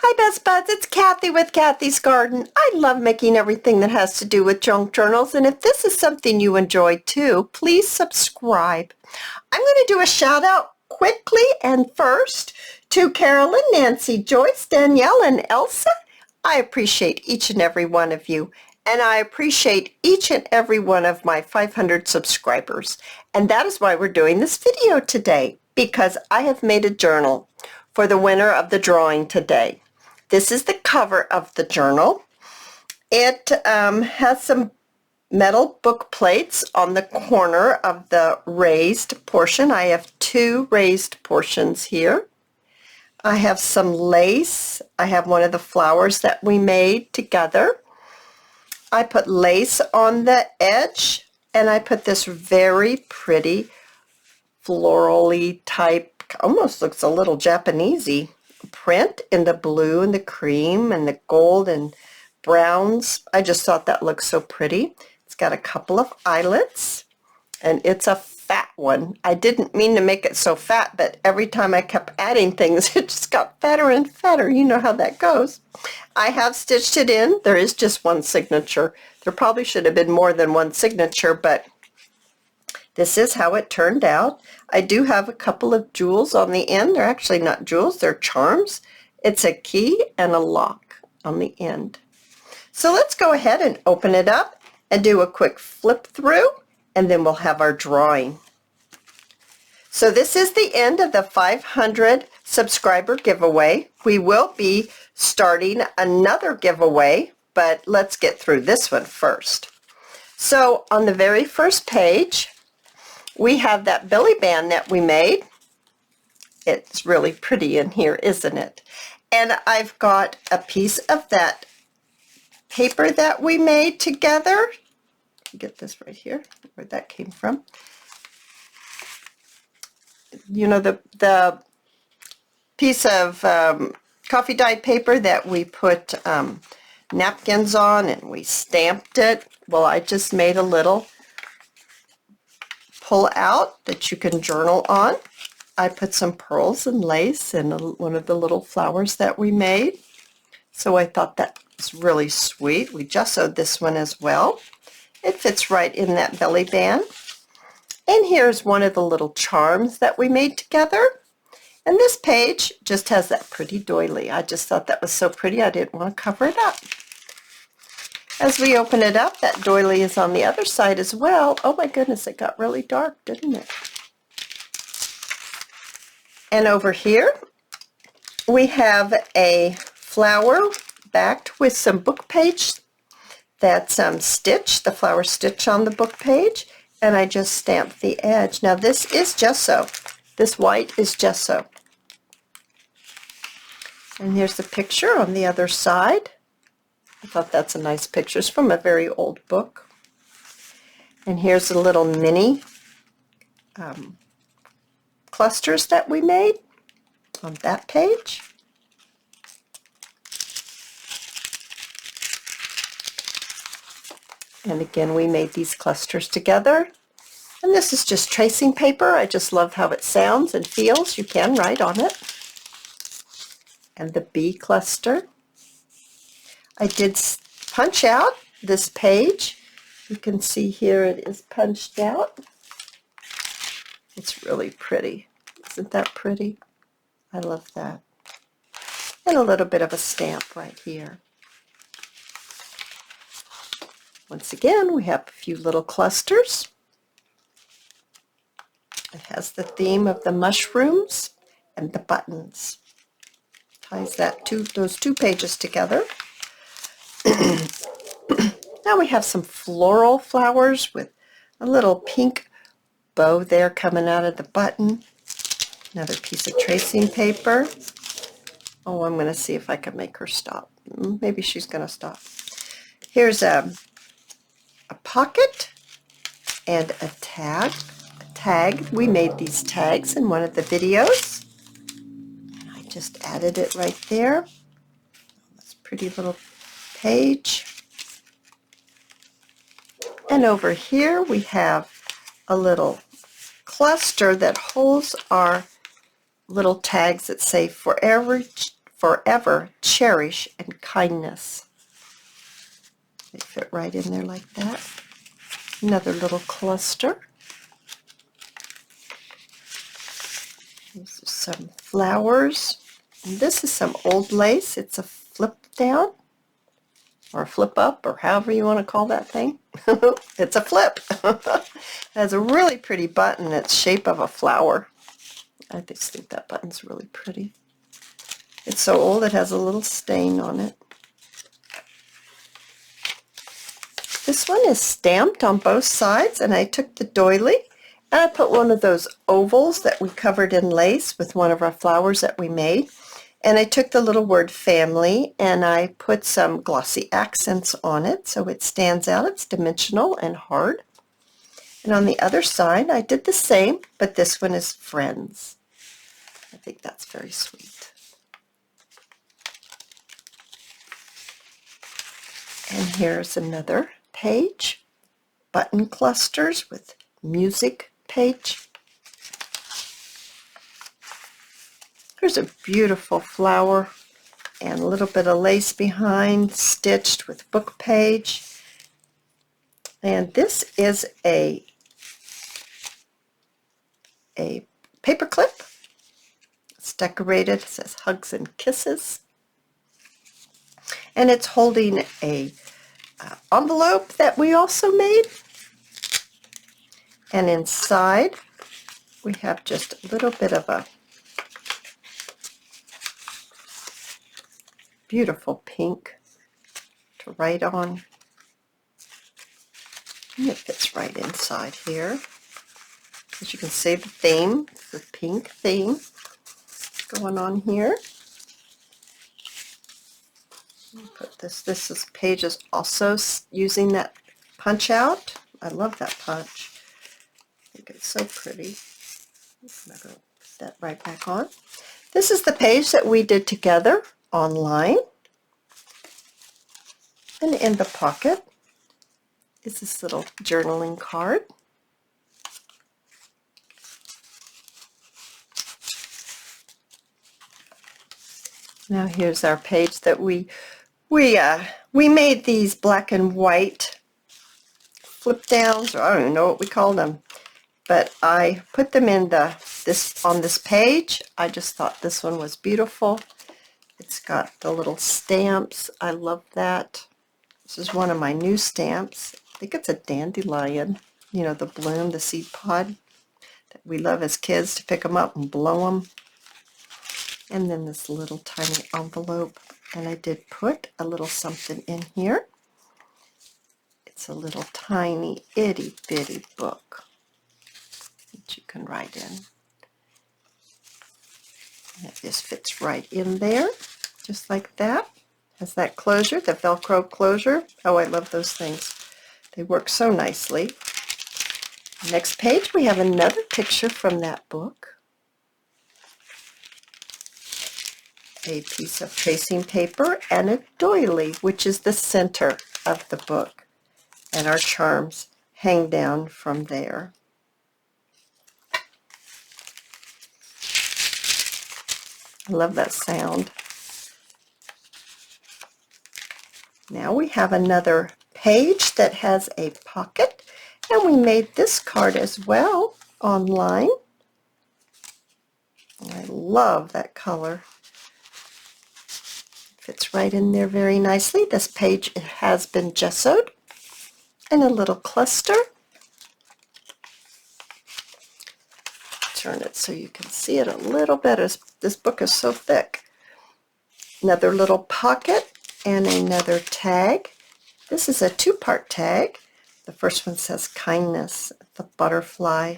Hi Best Buds, it's Cathy with Cathy's Garden. I love making everything that has to do with junk journals, and if this is something you enjoy too, please subscribe. I'm going to do a shout out quickly and first to Carolyn, Nancy, Joyce, Danielle, and Elsa. I appreciate each and every one of you, and I appreciate each and every one of my 500 subscribers. And that is why we're doing this video today, because I have made a journal for the winner of the drawing today. This is the cover of the journal. It has some metal book plates on the corner of the raised portion. I have two raised portions here. I have some lace. I have one of the flowers that we made together. I put lace on the edge, and I put this very pretty florally type, almost looks a little Japanesey print in the blue and the cream and the gold and browns. I just thought that looked so pretty. It's got a couple of eyelets, and it's a fat one. I didn't mean to make it so fat, but every time I kept adding things, it just got fatter and fatter. You know how that goes. I have stitched it in. There is just one signature. There probably should have been more than one signature, but this is how it turned out. I do have a couple of jewels on the end. They're actually not jewels, they're charms. It's a key and a lock on the end. So let's go ahead and open it up and do a quick flip through, and then we'll have our drawing. So this is the end of the 500 subscriber giveaway. We will be starting another giveaway, but let's get through this one first. So on the very first page, we have that belly band that we made. It's really pretty in here, isn't it? And I've got a piece of that paper that we made together. Get this right here, where that came from. You know, the piece of coffee dyed paper that we put napkins on, and we stamped it. Well, I just made a little pull out that you can journal on. I put some pearls and lace and one of the little flowers that we made. So I thought that was really sweet. We gessoed this one as well. It fits right in that belly band. And here's one of the little charms that we made together. And this page just has that pretty doily. I just thought that was so pretty, I didn't want to cover it up. As we open it up, that doily is on the other side as well. Oh my goodness, it got really dark, didn't it? And over here, we have a flower backed with some book page that's stitched, the flower stitch on the book page, and I just stamped the edge. Now this is gesso. This white is gesso. And here's the picture on the other side. I thought that's a nice picture. It's from a very old book. And here's the little mini clusters that we made on that page. And again, we made these clusters together. And this is just tracing paper. I just love how it sounds and feels. You can write on it. And the bee cluster. I did punch out this page. You can see here it is punched out. It's really pretty. Isn't that pretty? I love that. And a little bit of a stamp right here. Once again, we have a few little clusters. It has the theme of the mushrooms and the buttons. Ties those two pages together. Now we have some floral flowers with a little pink bow there coming out of the button. Another piece of tracing paper. Oh, I'm going to see if I can make her stop. Maybe she's going to stop. Here's a pocket and a tag. We made these tags in one of the videos. I just added it right there. This pretty little page. And over here we have a little cluster that holds our little tags that say forever forever cherish and kindness. They fit right in there like that. Another little cluster. These are some flowers. And this is some old lace. It's a flip down or a flip up or however you want to call that thing. It's a flip. It has a really pretty button. It's shape of a flower. I just think that button's really pretty. It's so old it has a little stain on it. This one is stamped on both sides, and I took the doily and I put one of those ovals that we covered in lace with one of our flowers that we made. And I took the little word family and I put some glossy accents on it so it stands out. It's dimensional and hard. And on the other side I did the same, but this one is friends. I think that's very sweet. And here's another page, button clusters with music page. Here's a beautiful flower and a little bit of lace behind, stitched with book page. And this is a paper clip. It's decorated, it says hugs and kisses. And it's holding a envelope that we also made. And inside we have just a little bit of a beautiful pink to write on. And it fits right inside here. As you can see, the theme, the pink theme going on here. Put this is pages also using that punch out. I love that punch. I think it's so pretty. I'm going to put that right back on. This is the page that we did together online. And in the pocket is this little journaling card. Now here's our page that we made these black and white flip downs, or I don't even know what we called them, but I put them in on this page. I just thought this one was beautiful. It's got the little stamps. I love that. This is one of my new stamps. I think it's a dandelion. You know, the bloom, the seed pod that we love as kids to pick them up and blow them. And then this little tiny envelope, and I did put a little something in here. It's a little tiny itty bitty book that you can write in. And it just fits right in there, just like that. Has that closure, the Velcro closure. Oh, I love those things. They work so nicely. Next page, we have another picture from that book. A piece of tracing paper and a doily, which is the center of the book. And our charms hang down from there. I love that sound. Now we have another page that has a pocket, and we made this card as well online. I love that color. Fits right in there very nicely. This page has been gessoed, and a little cluster. Turn it so you can see it a little better. This book is so thick. Another little pocket and another tag. This is a two-part tag. The first one says kindness, the butterfly.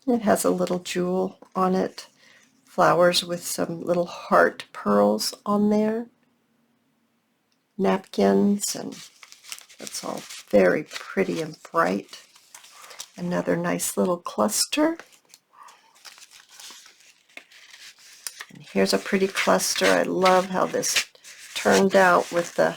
It has a little jewel on it. Flowers with some little heart pearls on there. Napkins, and it's all very pretty and bright. Another nice little cluster. And here's a pretty cluster. I love how this turned out with the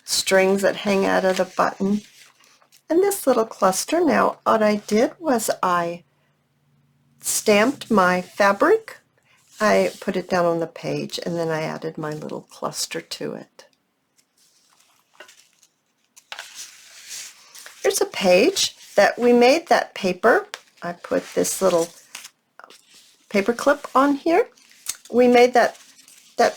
strings that hang out of the button. And this little cluster, now what I did was I stamped my fabric I put it down on the page, and then I added my little cluster to it. Here's a page that we made that paper. I put this little paper clip on here. We made that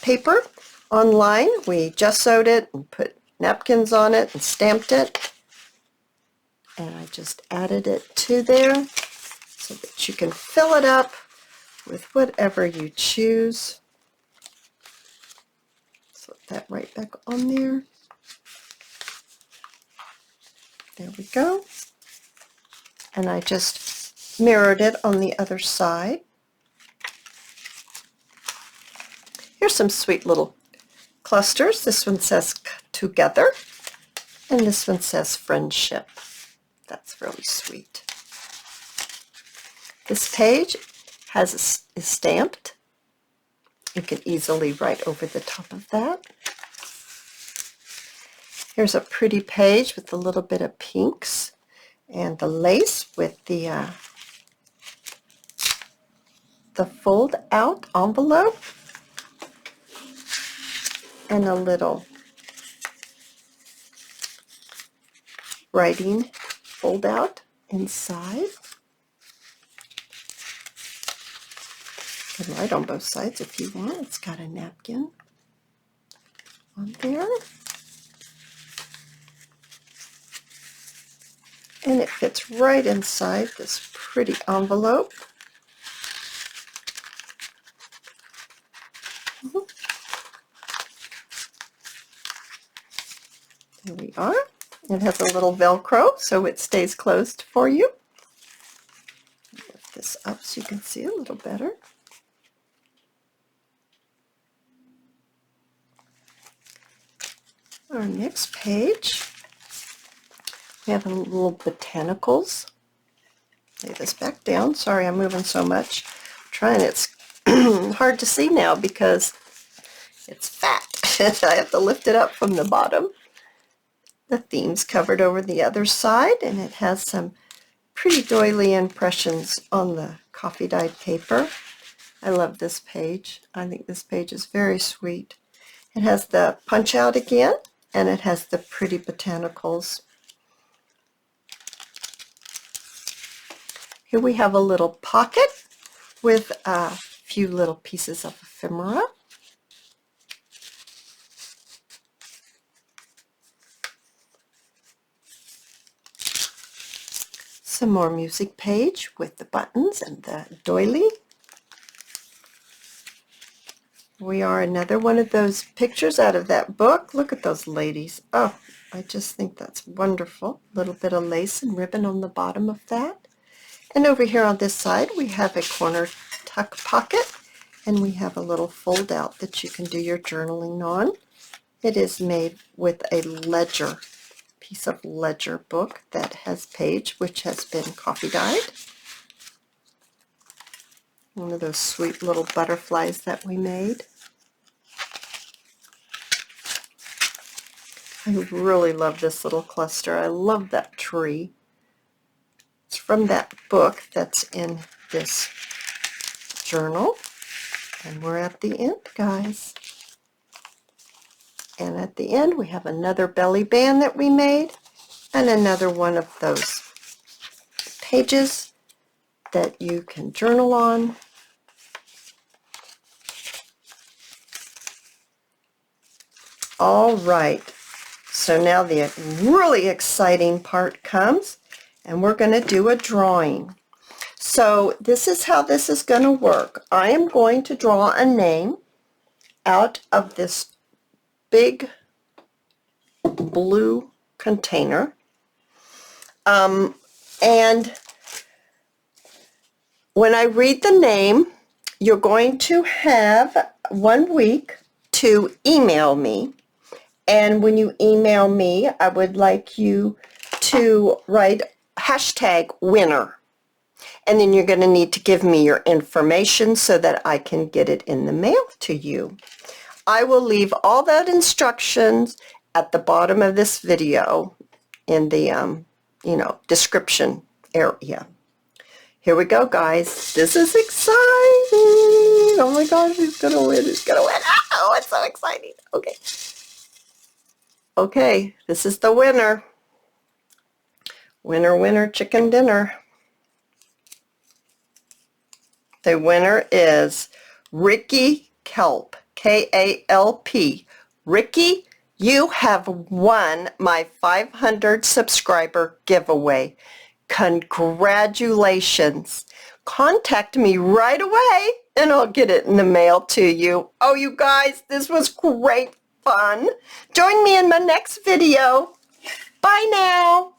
paper online. We just sewed it and put napkins on it and stamped it. And I just added it to there so that you can fill it up with whatever you choose. Slip that right back on there. There we go. And I just mirrored it on the other side. Here's some sweet little clusters. This one says together, and this one says friendship. That's really sweet. This page is stamped. You can easily write over the top of that. Here's a pretty page with a little bit of pinks and the lace with the fold out envelope and a little writing fold out inside. You can write on both sides if you want. It's got a napkin on there. And it fits right inside this pretty envelope. There we are. It has a little Velcro so it stays closed for you. Lift this up so you can see a little better. Our next page, we have a little botanicals. Lay this back down. Sorry, I'm moving so much. I'm trying. It's hard to see now because it's fat. I have to lift it up from the bottom. The theme's covered over the other side, and it has some pretty doily impressions on the coffee dyed paper. I love this page. I think this page is very sweet. It has the punch out again, and it has the pretty botanicals. Here we have a little pocket with a few little pieces of ephemera. Some more music page with the buttons and the doily. We are another one of those pictures out of that book. Look at those ladies. Oh, I just think that's wonderful. A little bit of lace and ribbon on the bottom of that. And over here on this side, we have a corner tuck pocket, and we have a little fold out that you can do your journaling on. It is made with a ledger, piece of ledger book that has page, which has been coffee dyed. One of those sweet little butterflies that we made. I really love this little cluster. I love that tree. It's from that book that's in this journal. And we're at the end, guys. And at the end, we have another belly band that we made and another one of those pages that you can journal on. All right, so now the really exciting part comes, and we're going to do a drawing. So this is how this is going to work. I am going to draw a name out of this big blue container. And when I read the name, you're going to have 1 week to email me. And when you email me, I would like you to write #winner. And then you're going to need to give me your information so that I can get it in the mail to you. I will leave all that instructions at the bottom of this video in the description area. Here we go, guys. This is exciting. Oh my gosh, he's gonna win. He's gonna win. Oh, it's so exciting. Okay. Okay, this is the winner. Winner, winner, chicken dinner. The winner is Ricky Kelp, K-A-L-P. Ricky, you have won my 500 subscriber giveaway. Congratulations. Contact me right away and I'll get it in the mail to you. Oh, you guys, this was great fun. Join me in my next video. Bye now.